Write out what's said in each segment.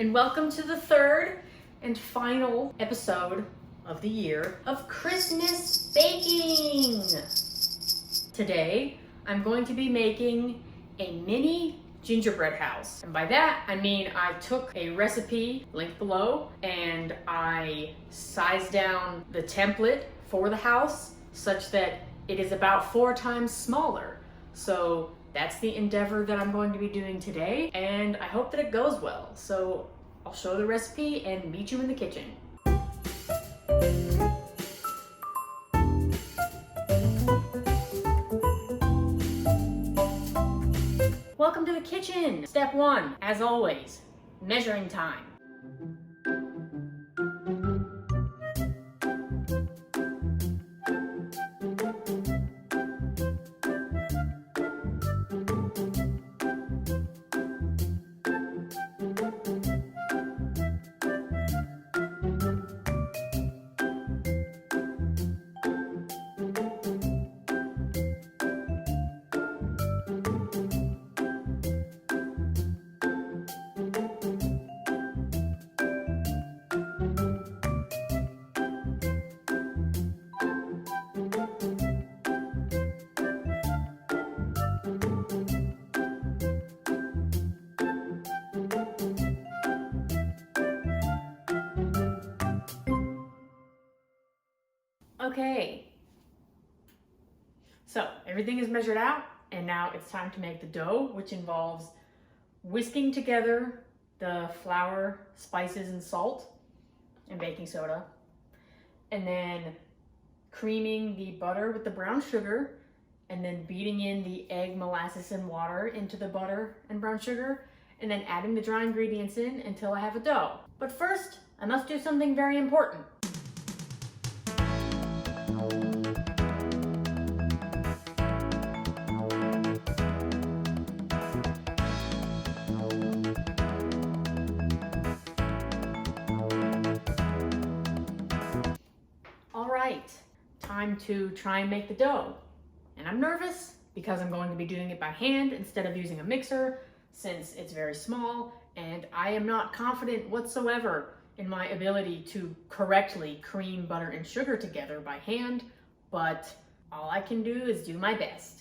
and welcome to the third and final episode of the year of Christmas baking. Today, I'm going to be making a mini gingerbread house. And by that, I mean I took a recipe linked below and I sized down the template for the house such that it is about 4 times smaller. So that's the endeavor that I'm going to be doing today, and I hope that it goes well. So I'll show the recipe and meet you in the kitchen. Welcome to the kitchen. Step 1, as always, measuring time. Okay, so everything is measured out, and now it's time to make the dough, which involves whisking together the flour, spices, and salt, and baking soda, and then creaming the butter with the brown sugar, and then beating in the egg, molasses, and water into the butter and brown sugar, and then adding the dry ingredients in until I have a dough. But first, I must do something very important. Alright, time to try and make the dough. And I'm nervous because I'm going to be doing it by hand instead of using a mixer since it's very small, and I am not confident whatsoever in my ability to correctly cream butter and sugar together by hand, but all I can do is do my best.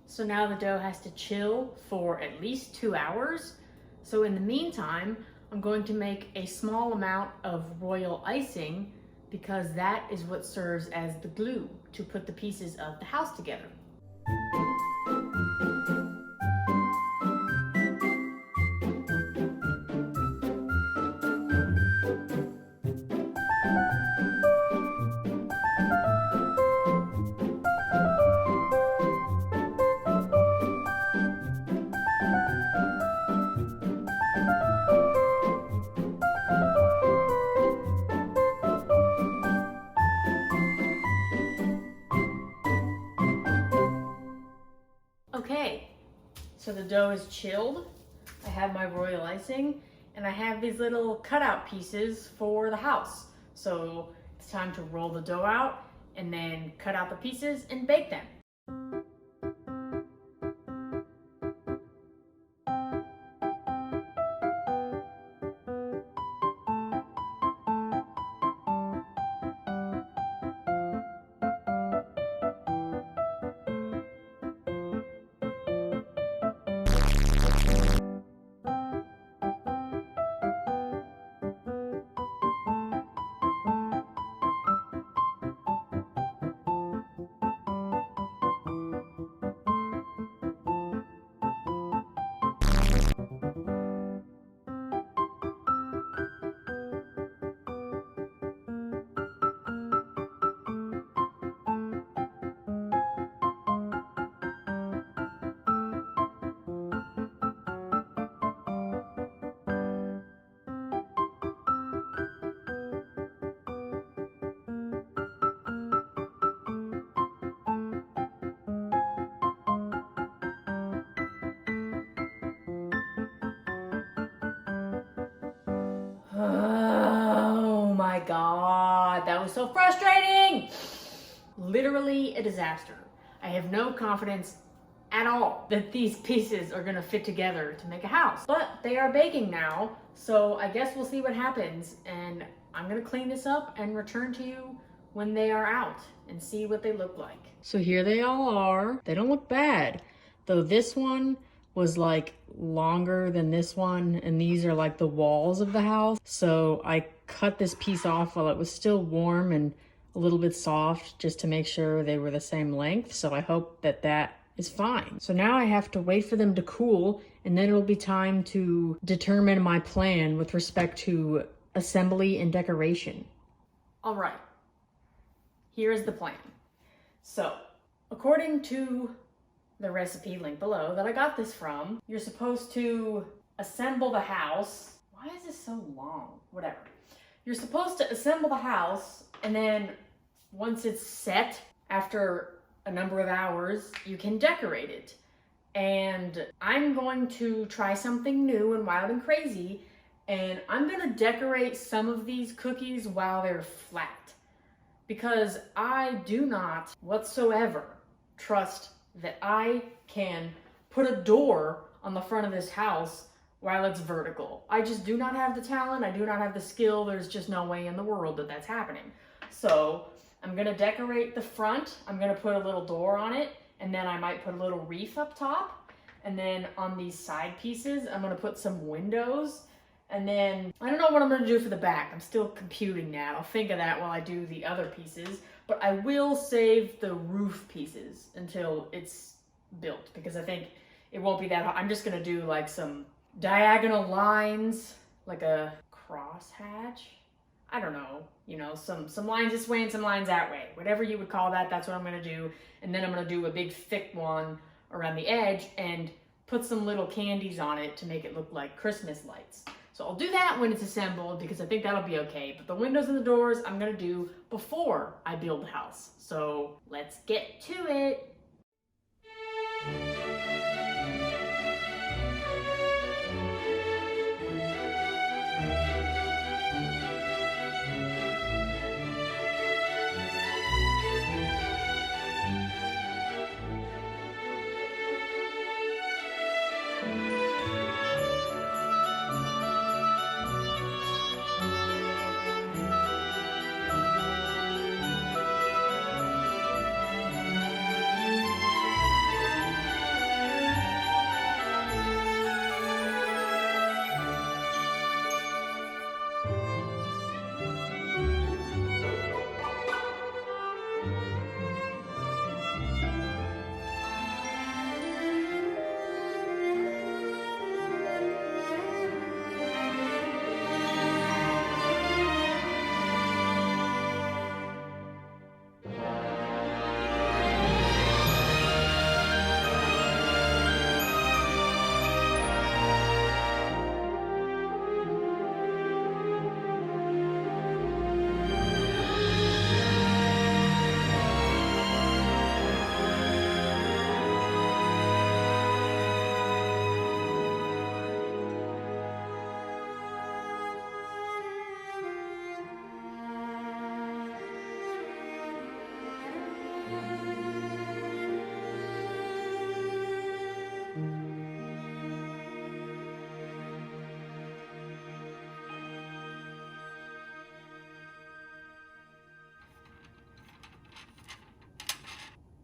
So now the dough has to chill for at least 2 hours. So in the meantime, I'm going to make a small amount of royal icing because that is what serves as the glue to put the pieces of the house together. Okay, so the dough is chilled. I have my royal icing, and I have these little cutout pieces for the house. So it's time to roll the dough out and then cut out the pieces and bake them. my God, that was so frustrating. Literally a disaster. I have no confidence at all that these pieces are gonna fit together to make a house. But they are baking now, so I guess we'll see what happens. And I'm gonna clean this up and return to you when they are out and see what they look like. So here they all are. They don't look bad, though this one was like longer than this one, and these are like the walls of the house. So I cut this piece off while it was still warm and a little bit soft just to make sure they were the same length. So I hope that that is fine. So now I have to wait for them to cool, and then it'll be time to determine my plan with respect to assembly and decoration. All right, here's the plan. So according to the recipe link below that I got this from, you're supposed to assemble the house. Why is this so long? Whatever. You're supposed to assemble the house, and then once it's set, after a number of hours, you can decorate it. And I'm going to try something new and wild and crazy, and I'm gonna decorate some of these cookies while they're flat, because I do not whatsoever trust that I can put a door on the front of this house while it's vertical. I just do not have the talent. I do not have the skill. There's just no way in the world that that's happening. So I'm gonna decorate the front. I'm gonna put a little door on it, and then I might put a little wreath up top. And then on these side pieces, I'm gonna put some windows. And then I don't know what I'm gonna do for the back. I'm still computing that. I'll think of that while I do the other pieces. But I will save the roof pieces until it's built, because I think it won't be that hard. I'm just gonna do like some diagonal lines, like a crosshatch. I don't know, you know, some lines this way and some lines that way. Whatever you would call that, that's what I'm gonna do. And then I'm gonna do a big thick one around the edge and put some little candies on it to make it look like Christmas lights. So I'll do that when it's assembled, because I think that'll be okay. But the windows and the doors I'm gonna do before I build the house. So let's get to it.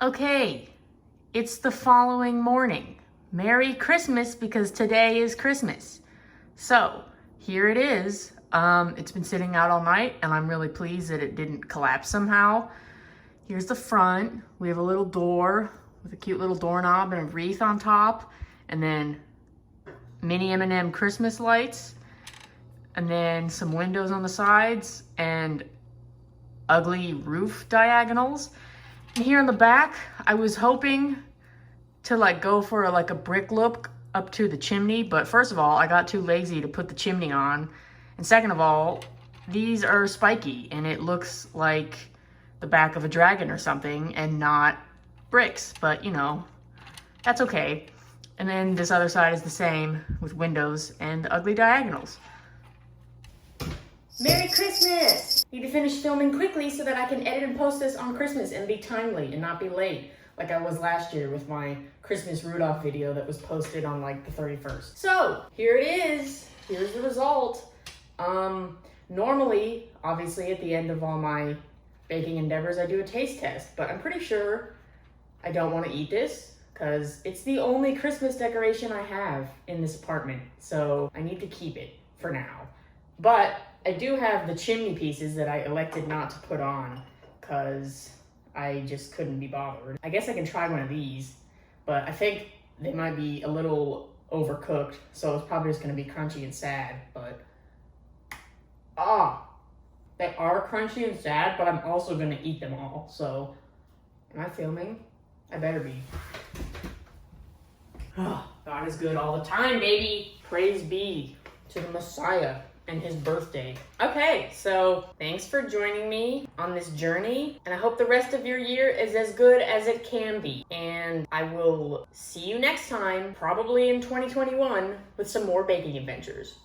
Okay, it's the following morning. Merry Christmas, because today is Christmas. So here it is. It's been sitting out all night, and I'm really pleased that it didn't collapse somehow. Here's the front. We have a little door with a cute little doorknob and a wreath on top, and then mini M&M Christmas lights, and then some windows on the sides and ugly roof diagonals. And here in the back, I was hoping to like go for a brick look up to the chimney, but first of all, I got too lazy to put the chimney on. And second of all, these are spiky and it looks like the back of a dragon or something and not bricks, but you know, that's okay. And then this other side is the same with windows and ugly diagonals. Merry Christmas! Need to finish filming quickly so that I can edit and post this on Christmas and be timely and not be late, like I was last year with my Christmas Rudolph video that was posted on like the 31st. So, here it is. Here's the result. Normally, obviously at the end of all my baking endeavors, I do a taste test, but I'm pretty sure I don't want to eat this because it's the only Christmas decoration I have in this apartment, so I need to keep it for now. But I do have the chimney pieces that I elected not to put on because I just couldn't be bothered. I guess I can try one of these, but I think they might be a little overcooked, so it's probably just going to be crunchy and sad, but they are crunchy and sad, but I'm also going to eat them all, so am I filming? I better be. God is good all the time, baby. Praise be to the Messiah and his birthday. Okay, so thanks for joining me on this journey, and I hope the rest of your year is as good as it can be. And I will see you next time, probably in 2021, with some more baking adventures.